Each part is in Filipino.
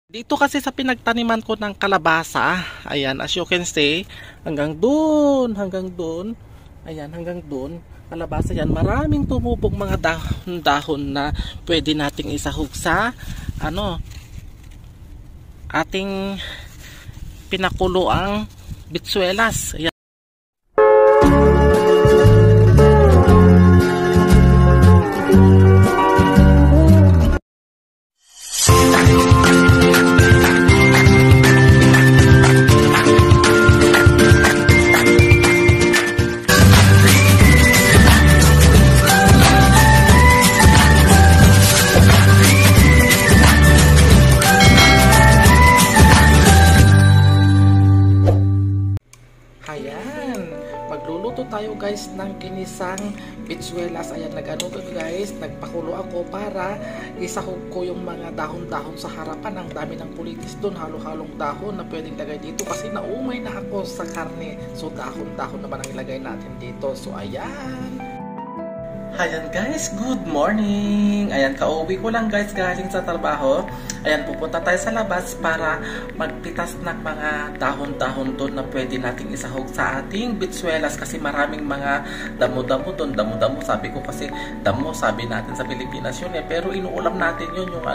Dito kasi sa pinagtaniman ko ng kalabasa, ayan, as you can see, hanggang doon, ayan, hanggang doon, kalabasa yan, maraming tumubog mga dahon-dahon na pwede nating isahog sa, ating pinakuloang bitsuelas. Ayan. Magluluto tayo guys ng kinisang bitsuelas. Ayan, guys, nagpakulo ako para isahog ko yung mga dahon-dahon sa harapan. Ang dami ng pulitis doon, halo-halong dahon na pwedeng lagay dito kasi naumay na ako sa karne. So dahon-dahon naman ang ilagay natin dito. So ayan. Ayan guys, good morning! Ayan, kauwi ko lang guys galing sa trabaho. Ayan, pupunta tayo sa labas para magpitas ng mga dahon-dahon doon na pwede nating isahog sa ating bitsuelas kasi maraming mga damo-damo doon. Damo-damo, sabi ko kasi damo, sabi natin sa Pilipinas yun eh. Pero inuulam natin yun, yung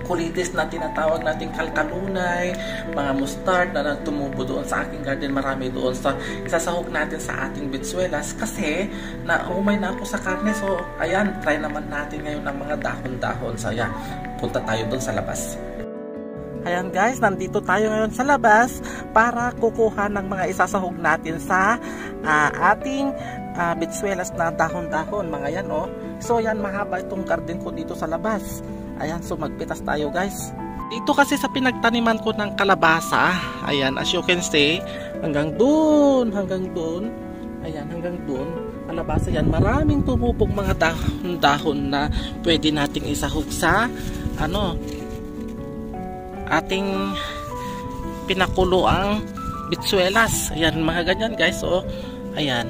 kulitis na tinatawag nating kalkalunay, mga mustard na tumubo doon sa aking garden, marami doon sa isasahog natin sa ating bitsuelas kasi naumay na ako sa karne. So ayan, try naman natin ngayon ng mga dahon-dahon. So ayan, punta tayo doon sa labas. Ayan guys, nandito tayo ngayon sa labas para kukuha ng mga isasahog natin sa ating bitsuelas na dahon-dahon, mga yan oh. So yan, mahaba itong garden ko dito sa labas. Ayan, so magpitas tayo guys. Dito kasi sa pinagtaniman ko ng kalabasa, ayan, as you can see, hanggang doon, ayan, hanggang doon, kalabasa yan, maraming tumubog mga dahon-dahon na pwede nating isahog sa, ating pinakuloang bitsuelas. Ayan, mga ganyan guys, so, ayan.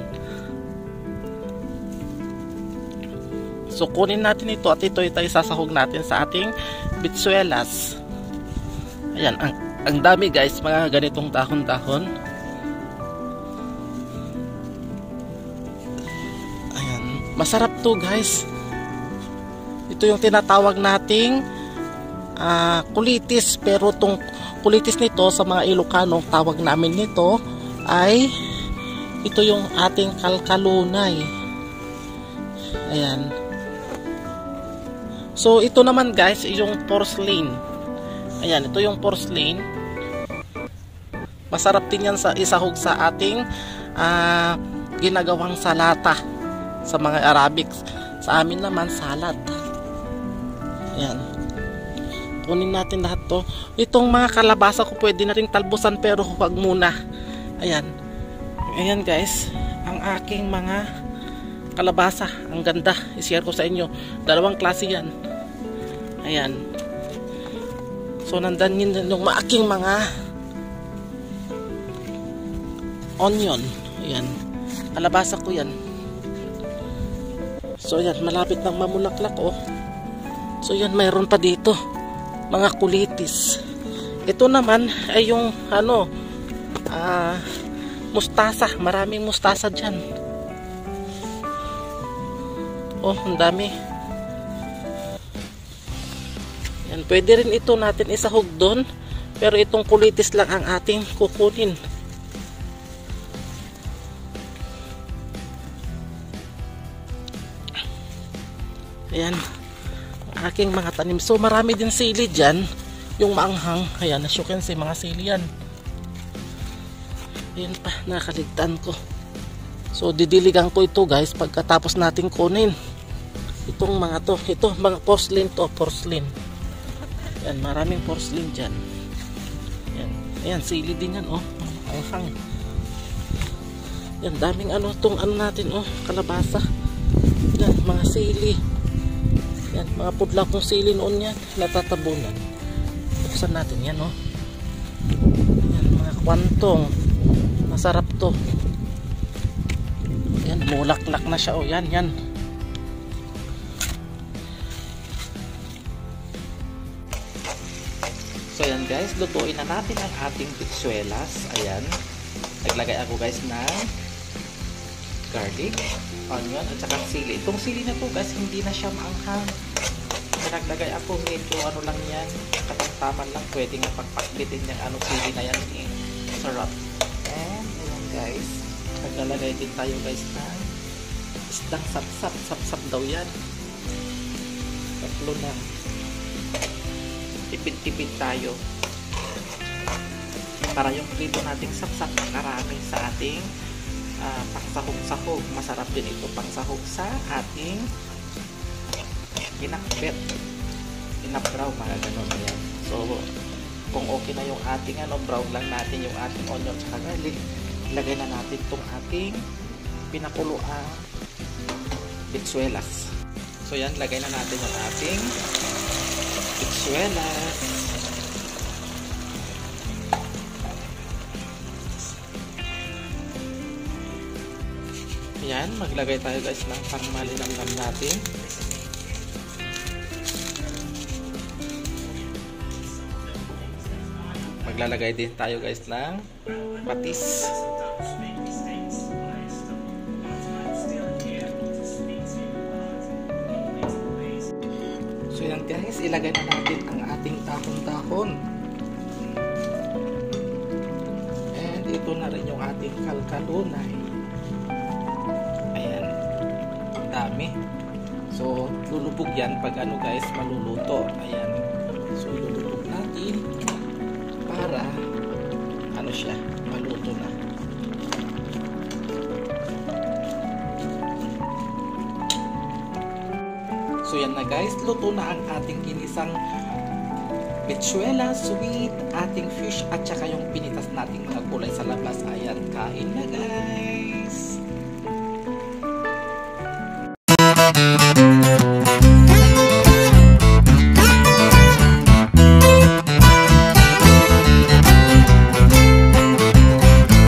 So kunin natin ito at ito isasahog natin sa ating bitsuelas. Ayan, ang dami guys, mga ganitong dahon-dahon. Ayan, masarap to guys. Ito yung tinatawag nating kulitis, pero tong kulitis nito sa mga Ilocano, tawag namin nito ay ito yung ating kalkalunay. Ayan. So ito naman guys, yung porcelain. Ayan, ito yung porcelain. Masarap din yan sa isahog sa ating ginagawang salata sa mga Arabic. Sa amin naman salad. Ayan. Kunin natin lahat to. Itong mga kalabasa ko pwede na rin talbusan pero huwag muna. Ayan. Ayan guys, ang aking mga kalabasa. Ang ganda. I-share ko sa inyo. Dalawang klase yan. Ayan. So, nandan yun yung aking mga onion. Ayan. Kalabasa ko yan. So, ayan. Malapit nang mamulaklak, oh. So, ayan. Mayroon pa dito. Mga kulitis. Ito naman ay yung, mustasa. Maraming mustasa dyan. Oh, ang dami. Yan, pwede rin ito natin isahog doon, pero itong kulitis lang ang ating kukunin. Ayan, ang aking mga tanim. So marami din sili dyan, yung maanghang. Ayan, as you can see, mga sili yan. Ayan pa, nakaligtaan ko. So didiligan ko ito guys pagkatapos nating kunin itong mga to. Ito mga porcelain to, porcelain. Yan, maraming porcelain dyan. Yan, ayan, sili din yan oh. Ang hang. Yan, daming tong natin oh, kalabasa. Yan, mga sili. Yan, mga pudla kong sili noon yan, natatabunan. Buksan natin yan oh. Yan, mga kwantong. Masarap to. Yan, mulaklak na siya. O, yan, yan. So ayan guys, lutuin na natin ang ating bitsuelas. Ayan. Naglagay ako guys ng garlic, onion, at saka sili. Itong sili na to guys, hindi na siya maanghang. Naglagay ako medyo ano lang yan, katamtaman lang. Pwede nga pagpaklitin yung sili na yan. Sarap. And ayan guys, naglalagay din tayo guys ng isdang sapsap. Sapsap daw yan. Tatlo na. Tipid-tipid tayo para yung prito nating sapsap makarami sa ating pangsahog-sahog. Masarap din ito pangsahog sa ating pinakbet, pinabraw, mga ganun. Ayan. So kung okay na yung ating brown lang natin yung ating onion at garlic, ilagay na natin itong ating pinakuluang bitsuelas. So yan, lagay na natin yung ating bitsuelas. Yan, maglagay tayo guys ng pangmalinamnam natin. Maglalagay din tayo guys ng patis. So yan guys, ilagay na natin ang ating dahon-dahon. And ito na rin yung ating kalkalunay. Ayan, ang dami. So lulubog yan pag guys maluluto. Ayan, so lulubog natin para siya maluto na. So yan na guys, luto na ang ating ginisang bitsuelas with ating fish at saka yung pinitas nating mga gulay sa labas. Ayan, kain na guys.